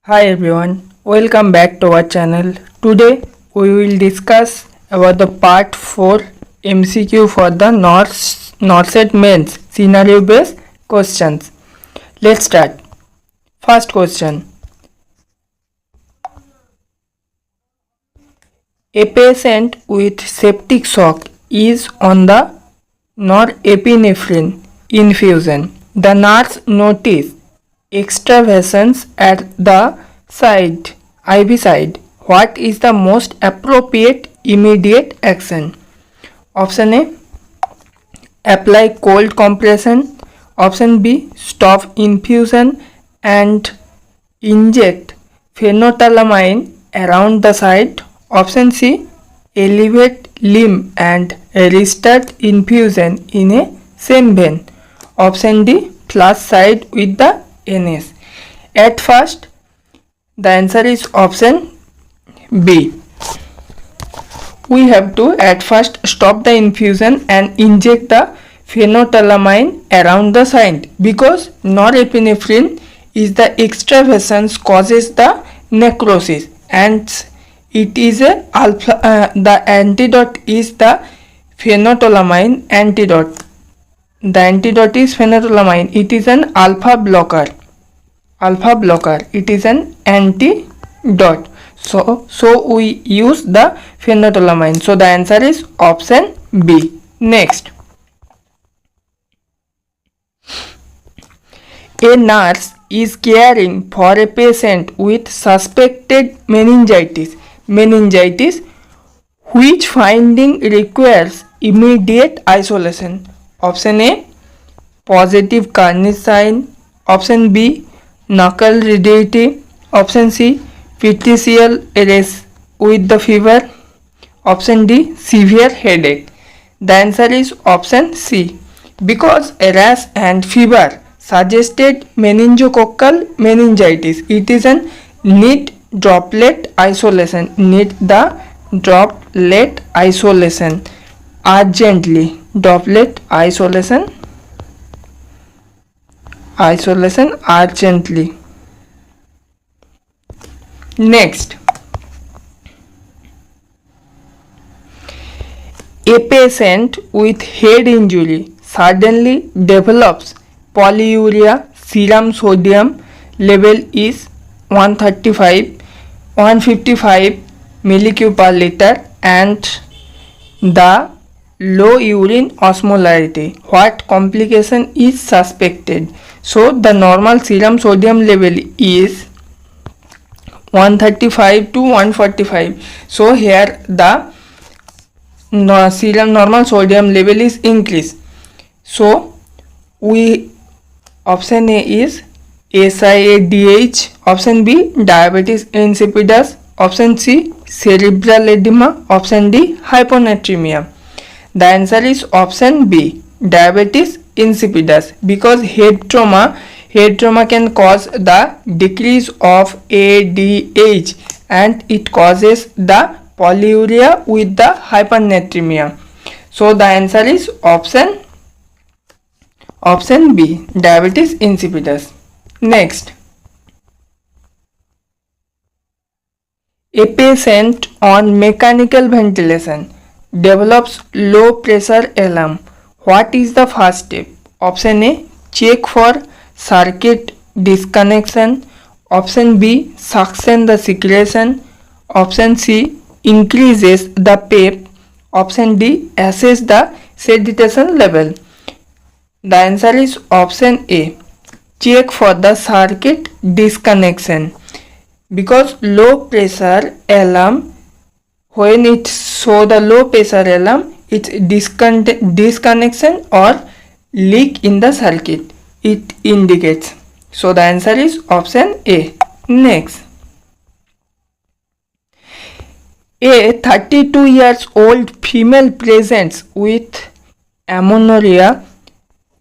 Hi everyone, welcome back to our channel. Today we will discuss about the part 4 MCQ for the NORCET mains scenario based questions. Let's start. First question. A patient with septic shock is on the norepinephrine infusion. The nurse noticed extravasations at the side, IV side. What is the most appropriate immediate action? Option A, apply cold compression. Option B, stop infusion and inject phenethylamine around the site. Option C, elevate limb and restart infusion in a same vein. Option D, flush side with the NS. At first, the answer is option B. We have to at first stop the infusion and inject the phenethylamine around the site because norepinephrine is the extravasance causes the necrosis and it is a the antidote is the phenethylamine antidote. The antidote is phenethylamine. It is an alpha blocker. It is an antidote. So we use the phenethylamine. So the answer is option B. Next. A nurse is caring for a patient with suspected meningitis. Which finding requires immediate isolation? Option A, positive Carney sign. Option B, knuckle rigidity. Option C, petechial rash with the fever. Option D, severe headache. The answer is option C because rash and fever suggested meningococcal meningitis. It is an need droplet isolation. Need the droplet isolation urgently. Droplet isolation urgently. Next, a patient with head injury suddenly develops polyuria. Serum sodium level is 155 millicu per liter and the low urine osmolarity. What complication is suspected? So the normal serum sodium level is 135 to 145. So here the serum normal sodium level is increased. So we option A is SIADH. Option B, diabetes insipidus. Option C, cerebral edema. Option D, hyponatremia. The answer is option B, diabetes insipidus, because head trauma can cause the decrease of ADH and it causes the polyuria with the hyponatremia. So the answer is option B, diabetes insipidus. Next, a patient on mechanical ventilation develops low pressure alarm. What is the first step? Option A, check for circuit disconnection. Option B, suction the secretion. Option C, increases the PEP. Option D, assess the sedition level. The answer is option A, check for the circuit disconnection, because low pressure alarm, when it show the low pressure alarm, it's disconnection or leak in the circuit it indicates. So the answer is option A. Next, a 32 years old female presents with amenorrhea,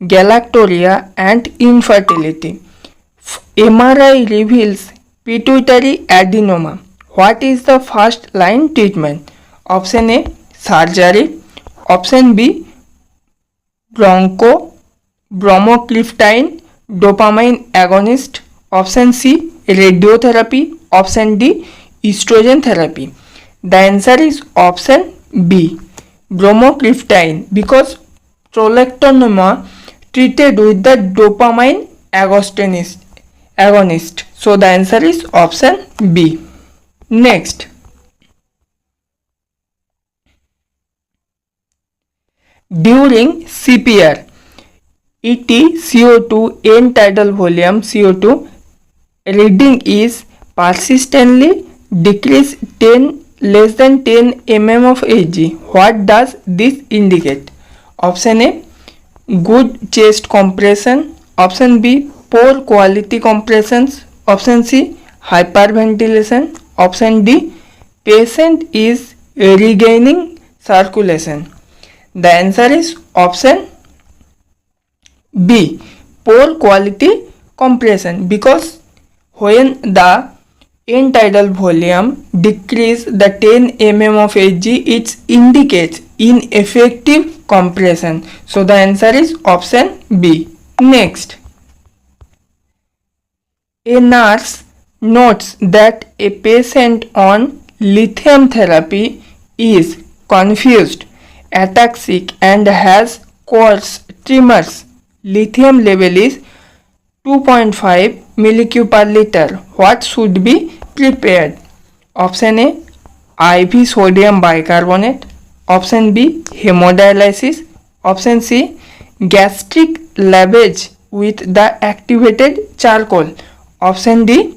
galactorrhea and infertility. MRI reveals pituitary adenoma. What is the first line treatment? Option A, surgery. Option B, bromocriptine dopamine agonist. Option C, radiotherapy, option D, estrogen therapy. The answer is option B, bromocriptine, because trochanteroma treated with the dopamine agonist. So the answer is option B. Next, during CPR, ET CO2 end tidal volume CO2 reading is persistently decreased 10 less than 10 mm of Hg. What does this indicate? Option A, good chest compression. Option B, poor quality compressions. Option C, hyperventilation. Option D, patient is regaining circulation. The answer is option B, poor quality compression, because when the end tidal volume decrease the 10 mm of Hg, it indicates ineffective compression. So the answer is option B. Next, a nurse notes that a patient on lithium therapy is confused, ataxic and has coarse tremors. Lithium level is 2.5 millicu per liter. What should be prepared? Option A, IV sodium bicarbonate. Option B, hemodialysis. Option C, gastric lavage with the activated charcoal. Option D,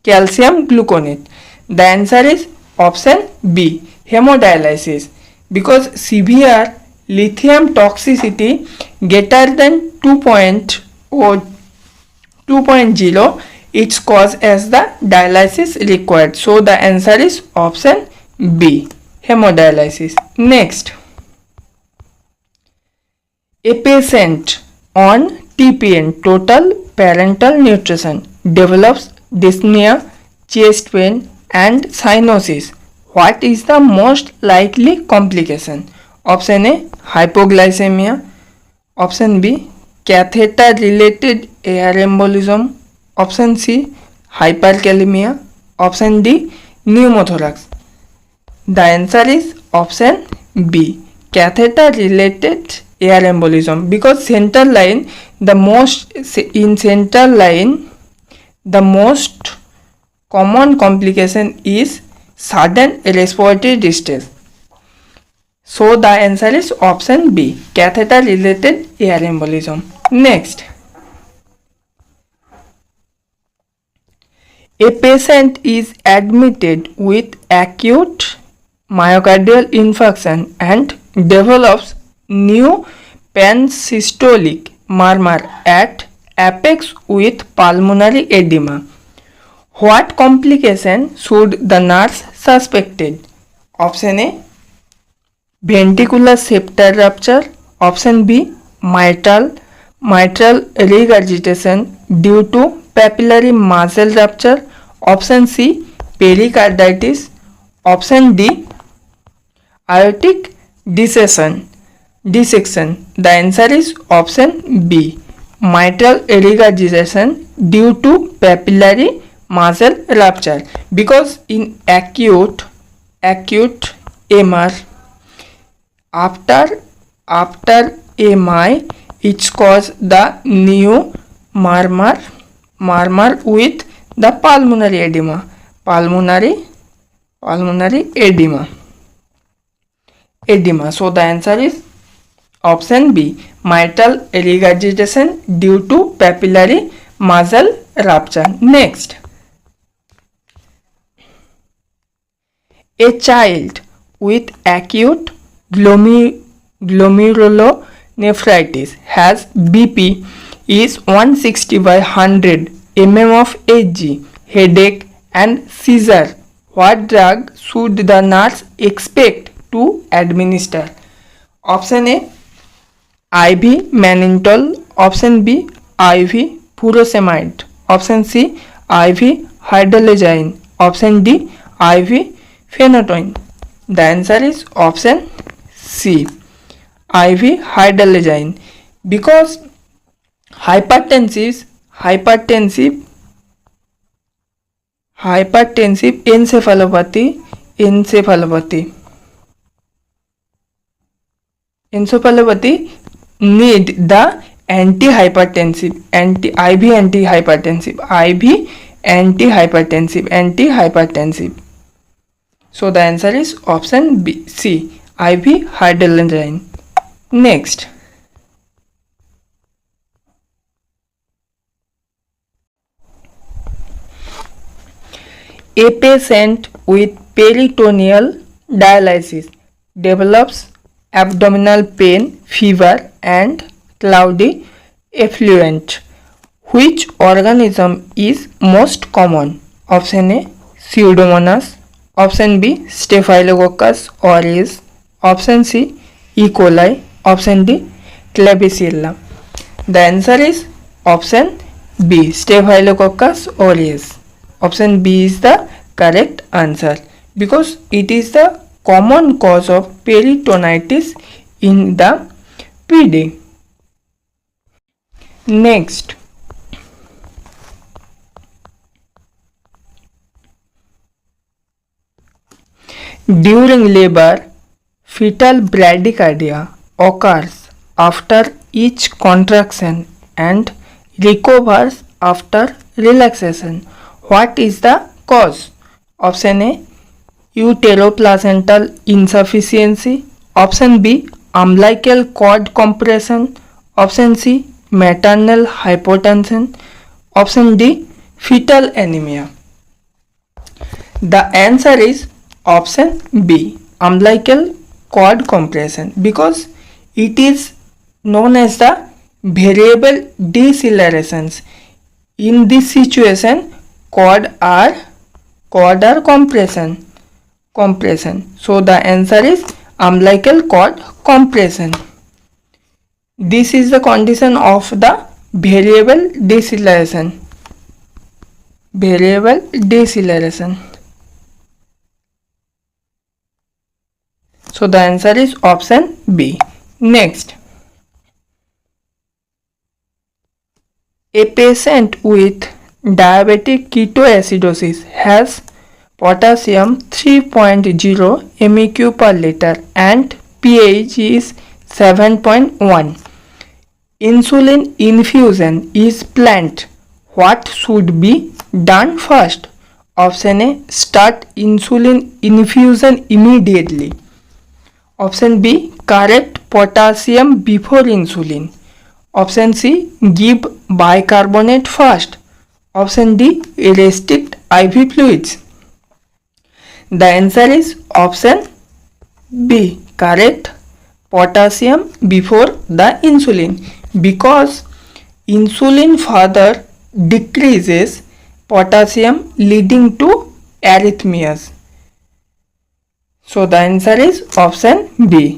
calcium gluconate. The answer is option B, hemodialysis, because severe lithium toxicity greater than 2.0 it's cause as the dialysis required. So the answer is option B, hemodialysis. Next, a patient on TPN, total parental nutrition, develops dyspnea, chest pain and cyanosis. What is the most likely complication? Option A, hypoglycemia. Option B, catheter related air embolism. Option C, hyperkalemia. Option D, pneumothorax. The answer is option B, catheter related air embolism, because central line, the most common complication is sudden respiratory distress. So the answer is option B, catheter related air embolism. Next, a patient is admitted with acute myocardial infarction and develops new pansystolic murmur at apex with pulmonary edema. What complication should the nurse suspected? Option A, ventricular septal rupture. Option B, mitral regurgitation due to papillary muscle rupture. Option C, pericarditis. Option D, aortic dissection. The answer is option B, mitral regurgitation due to papillary muscle rupture, because in acute MR, after MI, it's cause the new murmur with the pulmonary edema. So the answer is option B, mitral regurgitation due to papillary muscle rupture. Next, a child with acute glomerulonephritis has BP is 160/100 mm of Hg, headache and seizure. What drug should the nurse expect to administer? Option A, IV mannitol. Option B, IV furosemide. Option C, IV hydralazine. Option D, IV phenytoin. The answer is option C, IV hydralazine, because hypertensive hypertensive encephalopathy need the antihypertensive antihypertensive. So the answer is option B, C, IV hydralazine. Next, a patient with peritoneal dialysis develops abdominal pain, fever and cloudy effluent. Which organism is most common? Option A, Pseudomonas. Option B, Staphylococcus aureus. Option C, E. coli. Option D, Klebsiella. The answer is option B, Staphylococcus aureus. Option B is the correct answer because it is the common cause of peritonitis in the PD. Next, during labor, fetal bradycardia occurs after each contraction and recovers after relaxation. What is the cause? Option A, uteroplacental insufficiency. Option B, umbilical cord compression. Option C, maternal hypotension. Option D, fetal anemia. The answer is option B, umbilical cord compression, because it is known as the variable decelerations. In this situation, cord are compression. So the answer is umbilical cord compression. This is the condition of the variable deceleration. So the answer is option B. Next, a patient with diabetic ketoacidosis has potassium 3.0 MEq per liter and pH is 7.1. Insulin infusion is planned. What should be done first? Option A, start insulin infusion immediately. Option B, correct potassium before insulin. Option C, give bicarbonate first. Option D, restrict IV fluids. The answer is option B, correct potassium before the insulin, because insulin further decreases potassium leading to arrhythmias. So the answer is option B.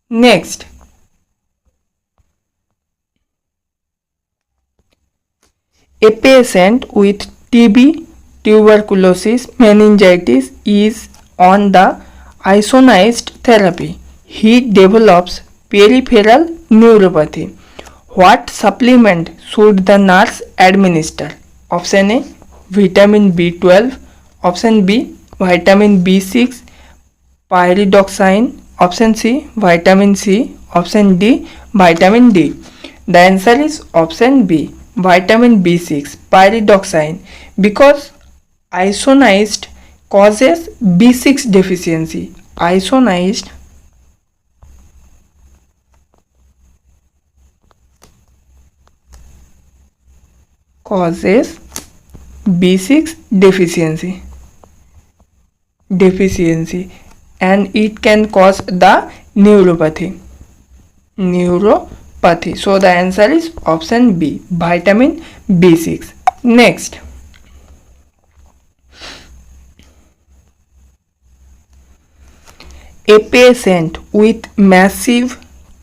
Next, a patient with TB, tuberculosis, meningitis is on the isoniazid therapy. He develops peripheral neuropathy. What supplement should the nurse administer? Option A, vitamin B12. Option B, vitamin B6, pyridoxine. Option C, vitamin C. Option D, vitamin D. The answer is option B, vitamin B6, pyridoxine, because isoniazid causes B6 deficiency. Isoniazid causes B6 deficiency and it can cause the neuropathy. So the answer is option B, vitamin B6. Next, a patient with massive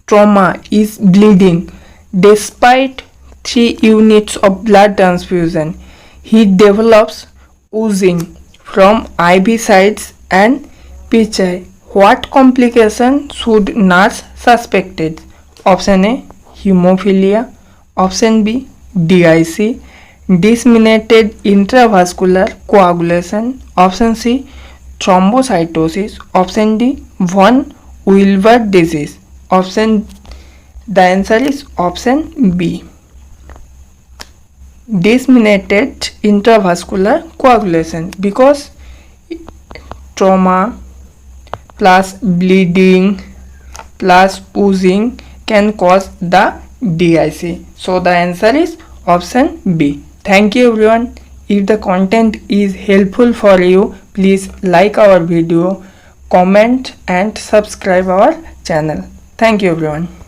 trauma is bleeding despite 3 units of blood transfusion. He develops oozing from IV sites and pitchai. What complication should nurse suspected? Option A, hemophilia. Option B, DIC, disseminated intravascular coagulation. Option C, thrombocytosis. Option D, von Willebrand disease. The answer is option B, disseminated intravascular coagulation, because trauma plus bleeding plus oozing can cause the DIC. So the answer is option B. Thank you everyone. If the content is helpful for you, please like our video, comment and subscribe our channel. Thank you everyone.